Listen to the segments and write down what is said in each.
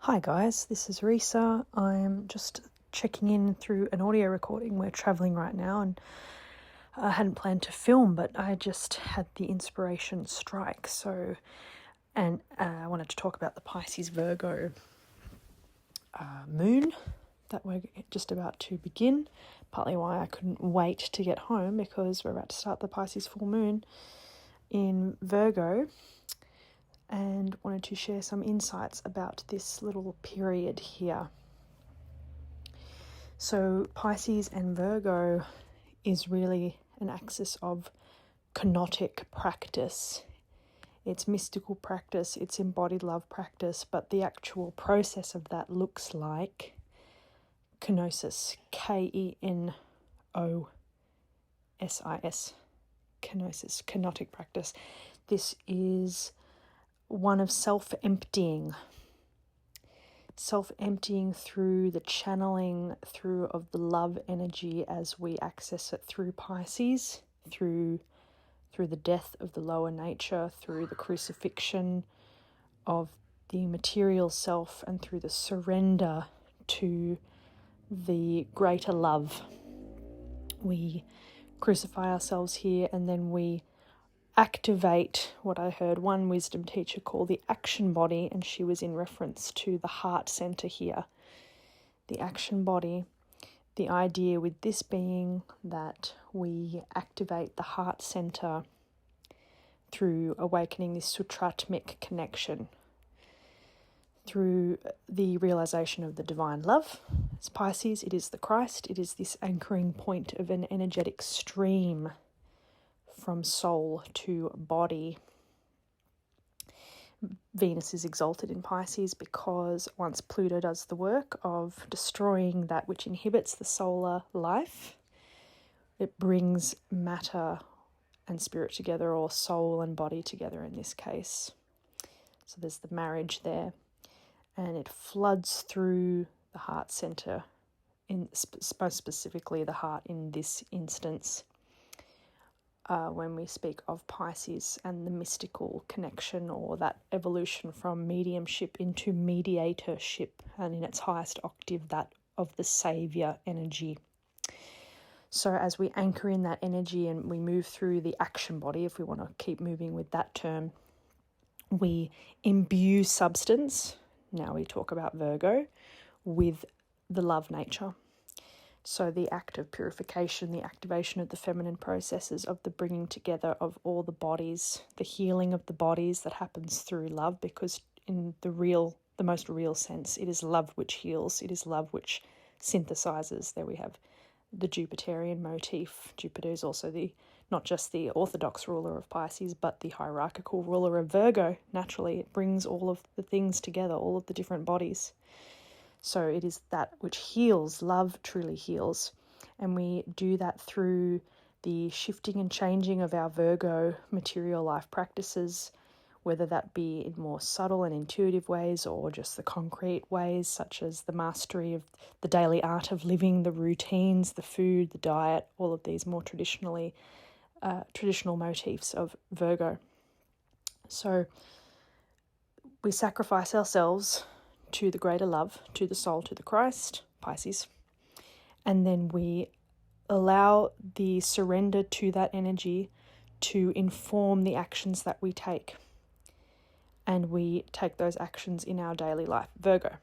Hi guys, this is Risa. I'm just checking in through an audio recording. We're traveling right now and I hadn't planned to film, but I just had the inspiration strike. I wanted to talk about the Pisces Virgo moon that we're just about to begin. Partly why I couldn't wait to get home, because we're about to start the Pisces full moon in Virgo, and wanted to share some insights about this little period here. So Pisces and Virgo is really an axis of kenotic practice. It's mystical practice, it's embodied love practice, but the actual process of that looks like kenosis, Kenosis, kenosis, kenotic practice. This is one of self-emptying through the channeling through of the love energy as we access it through Pisces, through the death of the lower nature, through the crucifixion of the material self, and through the surrender to the greater love. We crucify ourselves here, and then we activate what I heard one wisdom teacher call the action body, and she was in reference to the heart center here. The action body, the idea with this being that we activate the heart center through awakening this sutratmic connection, through the realization of the divine love. As Pisces, it is the Christ, it is this anchoring point of an energetic stream from soul to body. Venus is exalted in Pisces because once Pluto does the work of destroying that which inhibits the solar life, it brings matter and spirit together, or soul and body together in this case. So there's the marriage there, and it floods through the heart center, most specifically the heart in this instance. When we speak of Pisces and the mystical connection, or that evolution from mediumship into mediatorship, and in its highest octave, that of the savior energy. So as we anchor in that energy and we move through the action body, if we want to keep moving with that term, we imbue substance, now we talk about Virgo, with the love nature. So the act of purification, the activation of the feminine processes, of the bringing together of all the bodies, the healing of the bodies that happens through love, because in the most real sense, it is love which heals, it is love which synthesizes. There we have the Jupiterian motif. Jupiter is also not just the orthodox ruler of Pisces, but the hierarchical ruler of Virgo. Naturally, it brings all of the things together, all of the different bodies. So it is that which heals. Love truly heals. And we do that through the shifting and changing of our Virgo material life practices, whether that be in more subtle and intuitive ways, or just the concrete ways, such as the mastery of the daily art of living, the routines, the food, the diet, all of these more traditional motifs of Virgo. So we sacrifice ourselves to the greater love, to the soul, to the Christ, Pisces, and then we allow the surrender to that energy to inform the actions that we take. And we take those actions in our daily life, Virgo.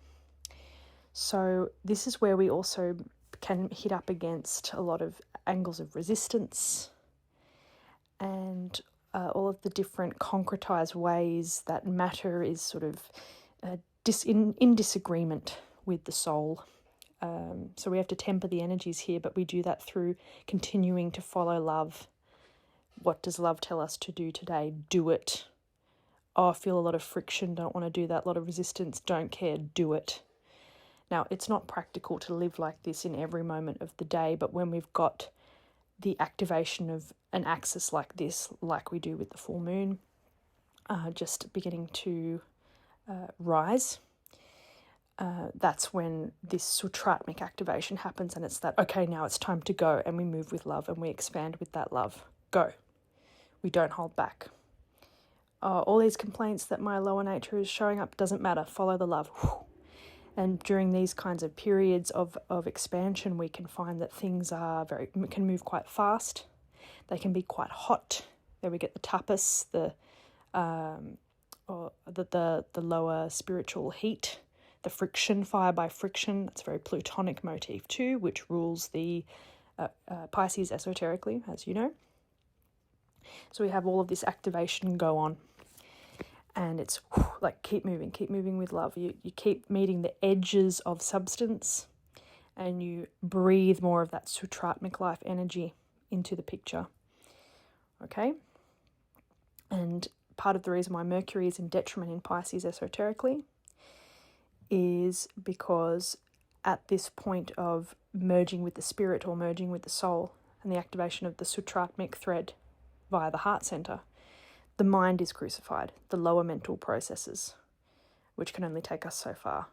So this is where we also can hit up against a lot of angles of resistance and all of the different concretized ways that matter is sort of in disagreement with the soul. So we have to temper the energies here, but we do that through continuing to follow love. What does love tell us to do today? Do it. Oh, I feel a lot of friction, don't want to do that, a lot of resistance, don't care, do it. Now, it's not practical to live like this in every moment of the day, but when we've got the activation of an axis like this, like we do with the full moon, just beginning to rise, that's when this sutratmic activation happens, and it's that, okay, now it's time to go, and we move with love and we expand with that love. Go. We don't hold back. All these complaints that my lower nature is showing up, doesn't matter. Follow the love. And during these kinds of periods of expansion, we can find that things can move quite fast. They can be quite hot. There we get the tapas, the lower spiritual heat, the friction, fire by friction. That's a very Plutonic motif too, which rules the Pisces esoterically, as you know. So we have all of this activation go on. And it's like keep moving with love. You keep meeting the edges of substance, and you breathe more of that Sutratmic life energy into the picture. Okay? And part of the reason why Mercury is in detriment in Pisces esoterically is because at this point of merging with the spirit or merging with the soul and the activation of the Sutratmic thread via the heart center, the mind is crucified. The lower mental processes, which can only take us so far,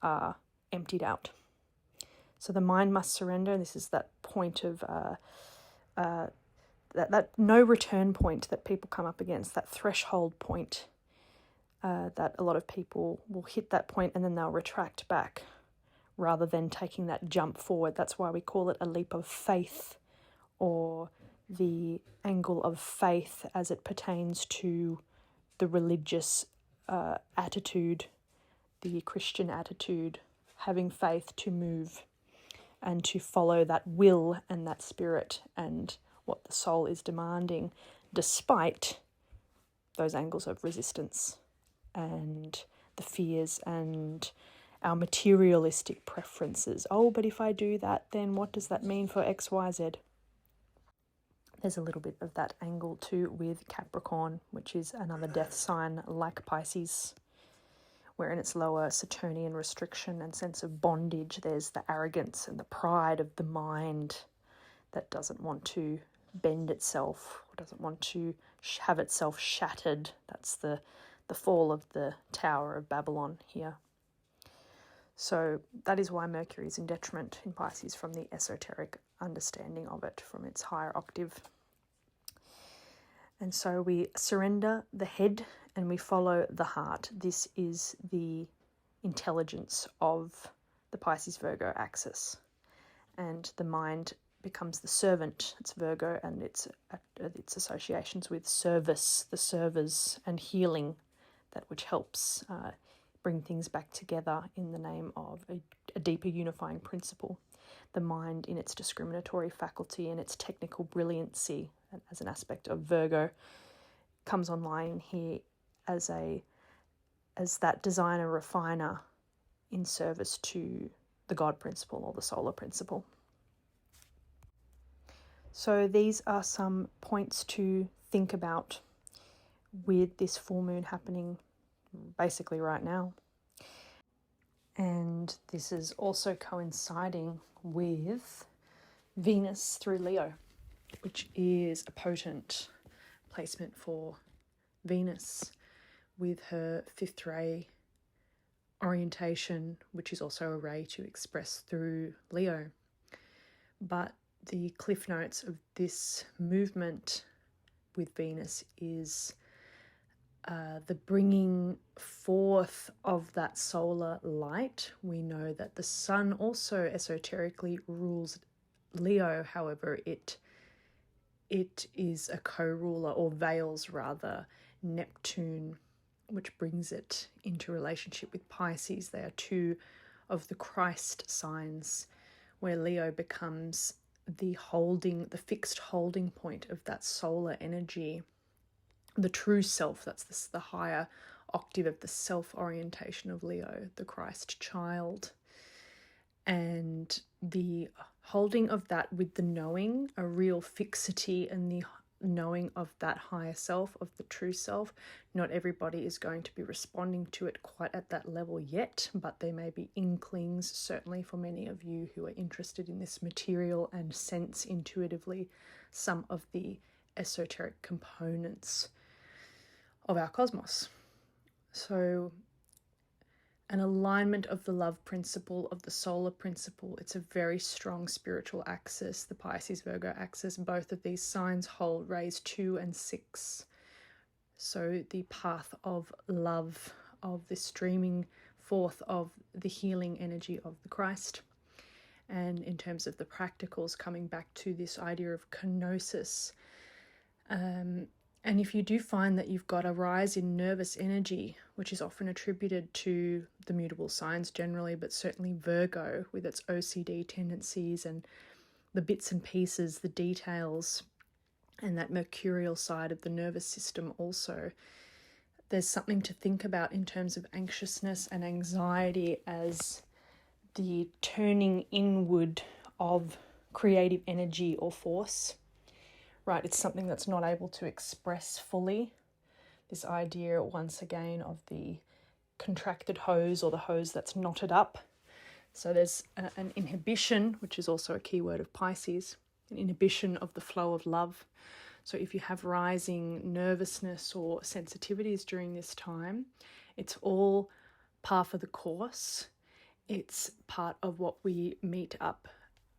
are emptied out. So the mind must surrender, and this is that point of that no return point that people come up against, that threshold point that a lot of people will hit that point and then they'll retract back rather than taking that jump forward. That's why we call it a leap of faith, or the angle of faith as it pertains to the religious attitude, the Christian attitude, having faith to move and to follow that will and that spirit and what the soul is demanding, despite those angles of resistance and the fears and our materialistic preferences. Oh, but if I do that, then what does that mean for X, Y, Z? There's a little bit of that angle too with Capricorn, which is another death sign like Pisces, where in its lower Saturnian restriction and sense of bondage, there's the arrogance and the pride of the mind that doesn't want to bend itself, or doesn't want to have itself shattered. That's the fall of the Tower of Babylon here. So that is why Mercury is in detriment in Pisces from the esoteric understanding of it, from its higher octave. And so we surrender the head and we follow the heart. This is the intelligence of the Pisces-Virgo axis. And the mind becomes the servant. It's Virgo and its associations with service, the servers, and healing, that which helps bring things back together in the name of a deeper unifying principle. The mind in its discriminatory faculty and its technical brilliancy as an aspect of Virgo comes online here as that designer refiner in service to the God principle or the solar principle. So these are some points to think about with this full moon happening basically right now. And this is also coinciding with Venus through Leo, which is a potent placement for Venus with her fifth ray orientation, which is also a ray to express through Leo. But the cliff notes of this movement with Venus is the bringing forth of that solar light. We know that the sun also esoterically rules Leo, however, it is a co-ruler, or veils rather, Neptune, which brings it into relationship with Pisces. They are two of the Christ signs, where Leo becomes the fixed holding point of that solar energy, the true self. That's the higher octave of the self-orientation of Leo, the Christ child. And the holding of that with the knowing, a real fixity in the knowing of that higher self, of the true self. Not everybody is going to be responding to it quite at that level yet, but there may be inklings, certainly for many of you who are interested in this material and sense intuitively some of the esoteric components of our cosmos. So an alignment of the love principle, of the solar principle. It's a very strong spiritual axis, the Pisces-Virgo axis. Both of these signs hold rays 2 and 6. So the path of love, of this streaming forth of the healing energy of the Christ. And in terms of the practicals, coming back to this idea of kenosis. And if you do find that you've got a rise in nervous energy, which is often attributed to the mutable signs generally, but certainly Virgo with its OCD tendencies and the bits and pieces, the details, and that mercurial side of the nervous system also, there's something to think about in terms of anxiousness and anxiety as the turning inward of creative energy or force. Right, it's something that's not able to express fully. This idea, once again, of the contracted hose or the hose that's knotted up. So there's an inhibition, which is also a key word of Pisces, an inhibition of the flow of love. So if you have rising nervousness or sensitivities during this time, it's all par for the course. It's part of what we meet up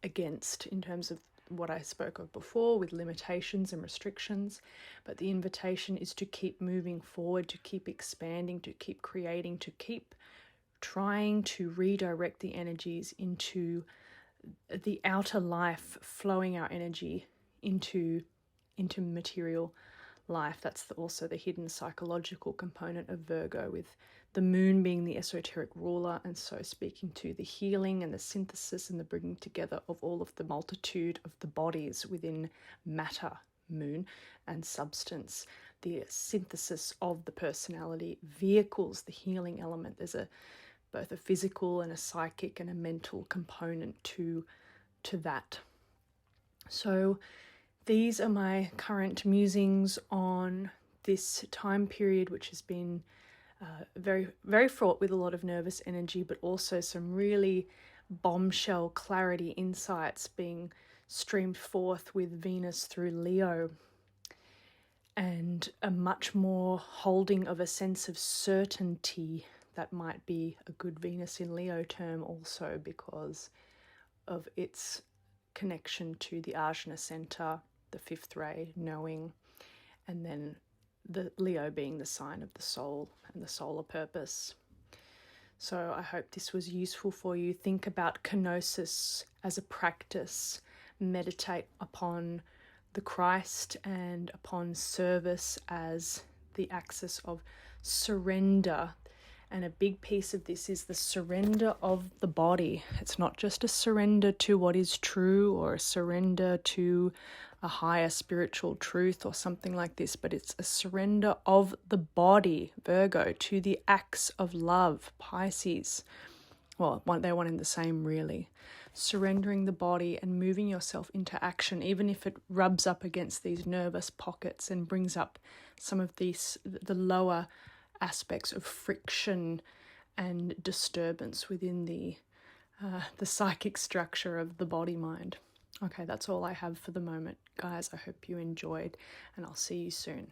against in terms of what I spoke of before with limitations and restrictions, but the invitation is to keep moving forward, to keep expanding, to keep creating, to keep trying to redirect the energies into the outer life, flowing our energy into material life. That's also the hidden psychological component of Virgo, with the moon being the esoteric ruler, and so speaking to the healing and the synthesis and the bringing together of all of the multitude of the bodies within matter, moon, and substance, the synthesis of the personality vehicles, the healing element. There's both a physical and a psychic and a mental component to that. So these are my current musings on this time period, which has been very, very fraught with a lot of nervous energy, but also some really bombshell clarity insights being streamed forth with Venus through Leo, and a much more holding of a sense of certainty. That might be a good Venus in Leo term also, because of its connection to the Ajna center, the fifth ray, knowing, and then the Leo being the sign of the soul and the solar purpose. So I hope this was useful for you. Think about kenosis as a practice. Meditate upon the Christ and upon service as the axis of surrender. And a big piece of this is the surrender of the body. It's not just a surrender to what is true or a surrender to a higher spiritual truth or something like this, but it's a surrender of the body, Virgo, to the acts of love, Pisces. Well, they're one and the same, really. Surrendering the body and moving yourself into action, even if it rubs up against these nervous pockets and brings up some of the lower aspects of friction and disturbance within the psychic structure of the body-mind. Okay, that's all I have for the moment, guys. I hope you enjoyed, and I'll see you soon.